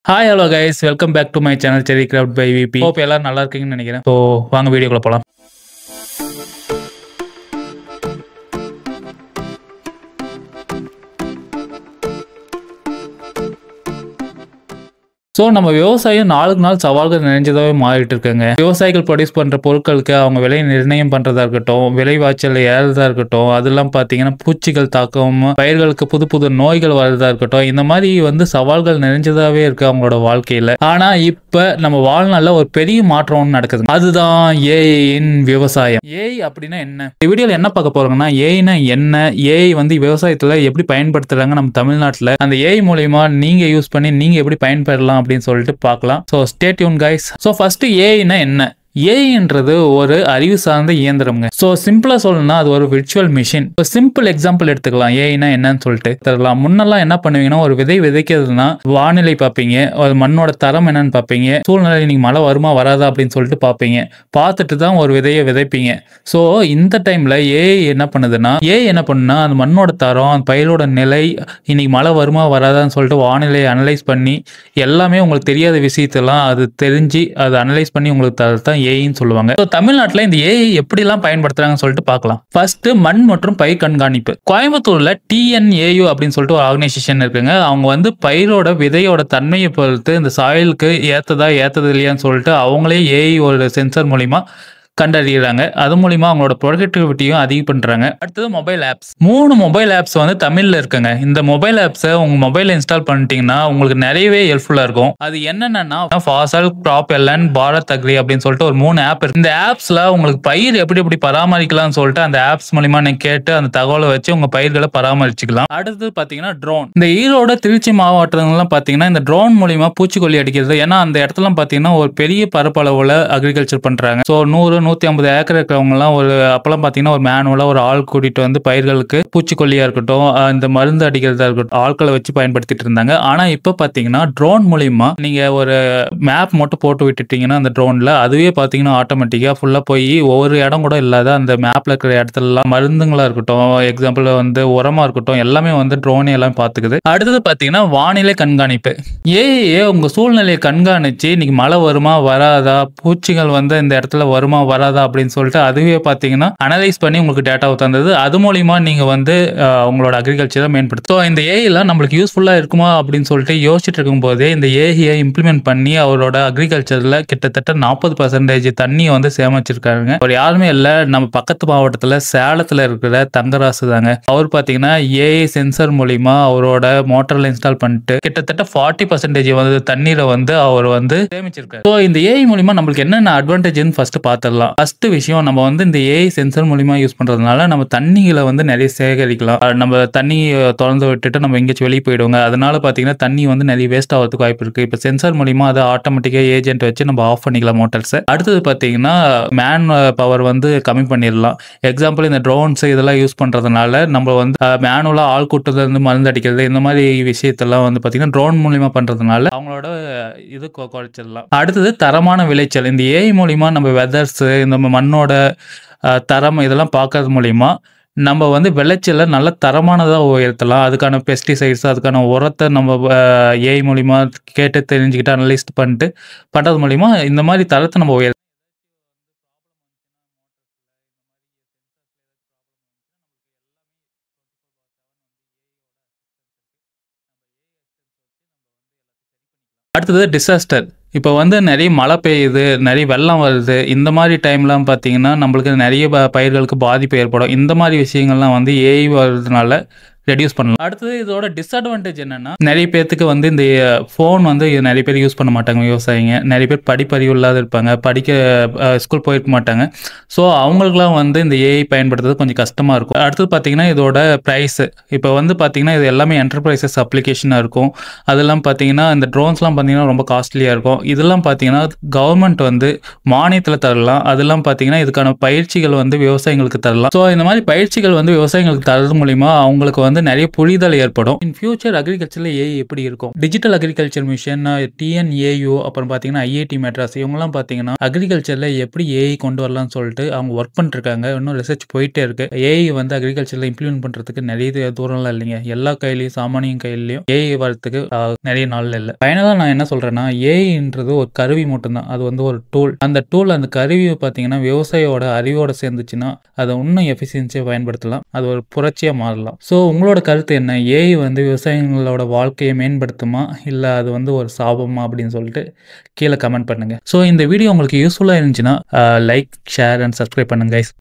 Hi hello guys welcome back to my channel cherry craft by VP. Hope எல்லாரும் நல்லா இருக்கீங்கன்னு நினைக்கிறேன். So வாங்க வீடியோக்குள்ள போகலாம். ஸோ நம்ம விவசாயம் நாளுக்கு நாள் சவால்கள் நிறைஞ்சதாகவே மாறிட்டு இருக்குங்க. விவசாயிகள் ப்ரொடியூஸ் பண்ணுற பொருட்களுக்கு அவங்க விலை நிர்ணயம் பண்ணுறதா இருக்கட்டும், விலைவாச்சல் ஏறதா இருக்கட்டும், அதெல்லாம் பார்த்தீங்கன்னா பூச்சிகள் தாக்கம், பயிர்களுக்கு புது புது நோய்கள் வர்றதா இருக்கட்டும், இந்த மாதிரி சவால்கள் நிறைஞ்சதாகவே இருக்கு அவங்களோட வாழ்க்கையில். ஆனால் இப்போ நம்ம வாழ்நாளில் ஒரு பெரிய மாற்றம் ஒன்று நடக்குது. அதுதான் ஏஐயின் விவசாயம். ஏஐ அப்படின்னா என்ன? இந்த வீடியோவில் என்ன பார்க்க போறோம்னா ஏஐனா என்ன, ஏஐ விவசாயத்தில் எப்படி பயன்படுத்துறாங்க நம்ம தமிழ்நாட்டில், அந்த ஏஐ மூலயமா நீங்கள் யூஸ் பண்ணி நீங்கள் எப்படி பயன்பெறலாம் அப்படின்னு சொல்லிட்டு பார்க்கலாம். So stay tuned guys. So first ஏஐனா என்ன? ஏஐன்றது ஒரு அறிவு சார்ந்த இயந்திரம்ங்க. ஸோ சிம்பிளா சொல்லணும்னா அது ஒரு விர்ச்சுவல் மிஷின். இப்போ சிம்பிள் எக்ஸாம்பிள் எடுத்துக்கலாம் ஏஐனா என்னன்னு சொல்லிட்டு தரலாம். முன்னெல்லாம் என்ன பண்ணுவீங்கன்னா ஒரு விதை விதைக்கிறதுனா வானிலை பார்ப்பீங்க, ஒரு மண்ணோட தரம் என்னன்னு பார்ப்பீங்க, சூழ்நிலை நீங்க மழை வருமா வராதா அப்படின்னு சொல்லிட்டு பார்ப்பீங்க. பார்த்துட்டு தான் ஒரு விதையை விதைப்பீங்க. ஸோ இந்த டைம்ல ஏஐ என்ன பண்ணுதுன்னா அந்த மண்ணோட தரம், அந்த பயிரோட நிலை, இன்னைக்கு மழை வருமா வராதான்னு சொல்லிட்டு வானிலை அனலைஸ் பண்ணி எல்லாமே உங்களுக்கு தெரியாத விஷயத்தெல்லாம் அது தெரிஞ்சு அதை அனலைஸ் பண்ணி உங்களுக்கு தரதான் ஏஐன்னு சொல்லுவாங்க. தமிழ்நாட்டில் இந்த ஏஐ எப்படிலாம் பயன்படுத்துறாங்கன்னு சொல்லிட்டு பார்க்கலாம். ஃபர்ஸ்ட் மண் மற்றும் பயிர் கண்காணிப்பு. கோயம்புத்தூர்ல டிஎன்ஏயு அப்படின்னு சொல்லிட்டு ஒரு ஆர்கனைசேஷன் இருக்குங்க. அவங்க பயிரோட விதையோட தன்மையை பொறுத்து இந்த சாயிலுக்கு ஏத்தது இல்லையான்னு சொல்லிட்டு அவங்களே ஏஐ ஒரு சென்சர் மூலியமா கண்டறியறாங்க. அது மூலியமா அவங்களோட ப்ரொடக்டிவிட்டியும் அதிகம் பண்றாங்க. அடுத்தது மொபைல் ஆப்ஸ். 3 மொபைல் ஆப்ஸ் தமிழ்ல இருக்குங்க. இந்த மொபைல் ஆப்ஸை உங்க மொபைல்ல இன்ஸ்டால் பண்ணிட்டீங்கன்னா உங்களுக்கு நிறையவே ஹெல்ப்ஃபுல்லா இருக்கும். அது என்னன்னா ஃபாசல், கிராப் எல்என், பாரத் அக்ரி அப்படின்னு சொல்லிட்டு ஒரு 3 ஆப் இருக்கு. இந்த ஆப்ஸ்ல உங்களுக்கு பயிர் எப்படி பராமரிக்கலாம்னு சொல்லிட்டு அந்த ஆப்ஸ் மூலியமா நீங்க கேட்டு அந்த தகவலை வச்சு உங்க பயிர்களை பராமரிச்சுக்கலாம். அடுத்தது பாத்தீங்கன்னா ட்ரோன். இந்த ஈரோடு, திருச்சி மாவட்டங்கள்லாம் பாத்தீங்கன்னா இந்த ட்ரோன் மூலியமா பூச்சிக்கொல்லி அடிக்கிறது. ஏன்னா அந்த இடத்துல பாத்தீங்கன்னா ஒரு பெரிய பரப்பளவுல அக்ரிகல்ச்சர் பண்றாங்க. ஸோ 100-150 ஏக்கர் இருக்கிறவங்க எல்லாம் அப்பெல்லாம் பாத்தீங்கன்னா ஒரு மேனுவலா ஒரு ஆள் கூட்டிட்டு பயிர்களுக்கு பூச்சிக்கொல்லியா இருக்கட்டும், இந்த மருந்து அடிக்கிறதா இருக்கட்டும், ஆட்களை வச்சு பயன்படுத்திட்டு இருந்தாங்க. ஆனா இப்ப பாத்தீங்கன்னா ட்ரோன் மூலியமா நீங்க ஒரு மேப் மட்டும் போட்டு விட்டுட்டீங்கன்னா அந்த ட்ரோன்ல அதுவே பாத்தீங்கன்னா ஆட்டோமேட்டிக்கா ஃபுல்லா போய் ஒவ்வொரு இடம் கூட இல்லாத அந்த மேப்ல இருக்கிற இடத்துல எல்லாம் மருந்துங்களா இருக்கட்டும், எக்ஸாம்பிள் உரமா இருக்கட்டும், எல்லாமே ட்ரோனே எல்லாம் பாத்துக்குது. அடுத்தது பாத்தீங்கன்னா வானிலை கண்காணிப்பு. ஏஐ உங்க சூழ்நிலையை கண்காணிச்சு இன்னைக்கு மழை வருமா வராதா, பூச்சிகள் இந்த இடத்துல வருமா வராதா அப்படின்னு சொல்லிட்டு அதுவே பாத்தீங்கன்னா அனலைஸ் பண்ணி உங்களுக்கு டேட்டாவை தந்தது. அது மூலியமா நீங்க உங்களோட அக்ரிகல்ச்சரை மேம்படுத்தும். ஸோ இந்த ஏஐலாம் நம்மளுக்கு யூஸ்ஃபுல்லா இருக்குமா அப்படின்னு சொல்லிட்டு யோசிச்சுட்டு இருக்கும் போதே இந்த ஏஐயை இம்ப்ளிமெண்ட் பண்ணி அவரோட அக்ரிகல்ச்சர்ல கிட்டத்தட்ட 40% தண்ணியை சேமிச்சிருக்காங்க. அவர் யாருமே இல்ல, நம்ம பக்கத்து மாவட்டத்துல சேலத்துல இருக்கிற தங்கராசு தாங்க. அவர் பாத்தீங்கன்னா ஏஐ சென்சர் மூலியமா அவரோட மோட்டர்ல இன்ஸ்டால் பண்ணிட்டு கிட்டத்தட்ட 40% தண்ணீரை அவர் சேமிச்சிருக்காரு. ஸோ இந்த ஏஐ மூலியமா நம்மளுக்கு என்னென்ன அட்வான்டேஜ்னு ஃபர்ஸ்ட் பார்த்துடலாம். ஃபர்ஸ்ட் விஷயம், நம்ம இந்த ஏஐ சென்சர் மூலியமா யூஸ் பண்றதுனால நம்ம தண்ணிகளை நிறைய சேகரிக்கலாம். நம்ம தண்ணி திறந்து விட்டுட்டு நம்ம எங்கேயாச்சும் வெளியே போயிடுவோங்க. அதனால பாத்தீங்கன்னா தண்ணி நிறைய வேஸ்ட் ஆகிறதுக்கு வாய்ப்பு இருக்கு. இப்போ சென்சார் மூலியமா அதை ஆட்டோமேட்டிக்கா ஏஜென்ட் வச்சு நம்ம ஆஃப் பண்ணிக்கலாம் மோட்டர்ஸ். அடுத்தது பாத்தீங்கன்னா மேன் பவர் கம்மி பண்ணிடலாம். எக்ஸாம்பிள் இந்த ட்ரோன்ஸ் இதெல்லாம் யூஸ் பண்றதுனால நம்ம மேனுவலா ஆள் கூட்டத்துல மருந்து அடிக்கிறது இந்த மாதிரி விஷயத்தெல்லாம் பாத்தீங்கன்னா ட்ரோன் மூலியமா பண்றதுனால அவங்களோட இது குறைச்சிடலாம். அடுத்தது தரமான விளைச்சல். இந்த ஏஐ மூலியமா நம்ம வெதர்ஸ், இந்த மண்ணோட தரம் இதெல்லாம் பார்க்கறது மூலியமா நம்ம விளைச்சலை நல்ல தரமானதாக உயர்த்தலாம். அதுக்கான பெஸ்டிசைட்ஸ், அதுக்கான உரத்தை நம்ம ஏஐ மூலியமா கேட்டு தெரிஞ்சுக்கிட்டு அனலைஸ் பண்ணிட்டு பண்றது மூலியமா இந்த மாதிரி தரத்தை நம்ம உயர்த்தலாம். அடுத்தது டிசாஸ்டர். இப்போ நிறைய மழை பெய்யுது, நிறைய வெள்ளம் வருது. இந்த மாதிரி டைம்லாம் பார்த்தீங்கன்னா நம்மளுக்கு நிறைய பயிர்களுக்கு பாதிப்பு ஏற்படும். இந்த மாதிரி விஷயங்கள்லாம் ஏஐ வர்றதுனால ரெடியூஸ் பண்ணலாம். அடுத்தது இதோட டிஸ்அட்வான்டேஜ் என்னன்னா நிறைய பேருக்கு இந்த ஃபோன் நிறைய பேர் யூஸ் பண்ண மாட்டாங்க. விவசாயிங்க நிறைய பேர் படிப்பறிவு இல்லாத இருப்பாங்க, ஸ்கூல் போயிருக்க மாட்டாங்க. ஸோ அவங்களுக்குலாம் இந்த ஏஐ பயன்படுத்துறது கொஞ்சம் கஷ்டமா இருக்கும். அடுத்தது பார்த்தீங்கன்னா இதோட ப்ரைஸ். இப்போ பார்த்தீங்கன்னா இது எல்லாமே என்டர்பிரைசஸ் அப்ளிகேஷனாக இருக்கும். அதெல்லாம் பார்த்தீங்கன்னா இந்த ட்ரோன்ஸ்லாம் பார்த்தீங்கன்னா ரொம்ப காஸ்ட்லியாக இருக்கும். இதெல்லாம் பார்த்தீங்கன்னா கவர்மெண்ட் மானியத்தில் தரலாம். அதெல்லாம் பார்த்தீங்கன்னா இதுக்கான பயிற்சிகள் விவசாயிகளுக்கு தரலாம். ஸோ இந்த மாதிரி பயிற்சிகள் விவசாயிகளுக்கு தரது மூலிமா அவங்களுக்கு வந்து நிறைய புரிதல் ஏற்படும். இன் ஃபியூச்சர் அக்ரிகல்ச்சர்ல ஏஐ எப்படி இருக்கும்? டிஜிட்டல் அக்ரிகல்ச்சர் மிஷன், டிஎன்ஏயு, அப்புறம் பார்த்தீங்கன்னா ஐஐடி மெட்ராஸ் இவங்கலாம் பார்த்தீங்கன்னா அக்ரிகல்ச்சர்ல எப்படி ஏஐ கொண்டு வரலாம்னு சொல்லிட்டு அவங்க ஒர்க் பண்ணிருக்காங்க. இன்னும் ரிசர்ச் போயிட்டே இருக்கு. ஏஐ வந்து அக்ரிகல்ச்சர்ல இம்ப்ளிமெண்ட் பண்றதுக்கு நிறைய தூரம்லாம் இல்லைங்க. எல்லா கையிலயும் சாமானியன் கையிலயும் ஏஐ வரதுக்கு நிறைய நாள் இல்லை. ஃபைனலா நான் என்ன சொல்றேன்னா, ஏஐன்றது ஒரு கருவி மட்டும்தான். அது வந்து ஒரு டூல். அந்த டூல், அந்த கருவியை பார்த்தீங்கன்னா விவசாயியோட அறிவோட சேர்ந்துச்சுன்னா அதை இன்னும் எஃபிஷியன்சியா பயன்படுத்தலாம். அது ஒரு புரட்சியா மாறலாம். ஸோ உங்களோட கருத்து என்ன? ஏஐ வந்து விவசாயிகளோட வாழ்க்கையை மேம்படுத்துமா, இல்ல அது வந்து ஒரு சாபமா அப்படின்னு சொல்லிட்டு கீழே கமெண்ட் பண்ணுங்க. ஸோ இந்த வீடியோ உங்களுக்கு யூஸ்ஃபுல்லா இருந்துச்சுன்னா லைக், ஷேர் அண்ட் சப்ஸ்கிரைப் பண்ணுங்க கைஸ்.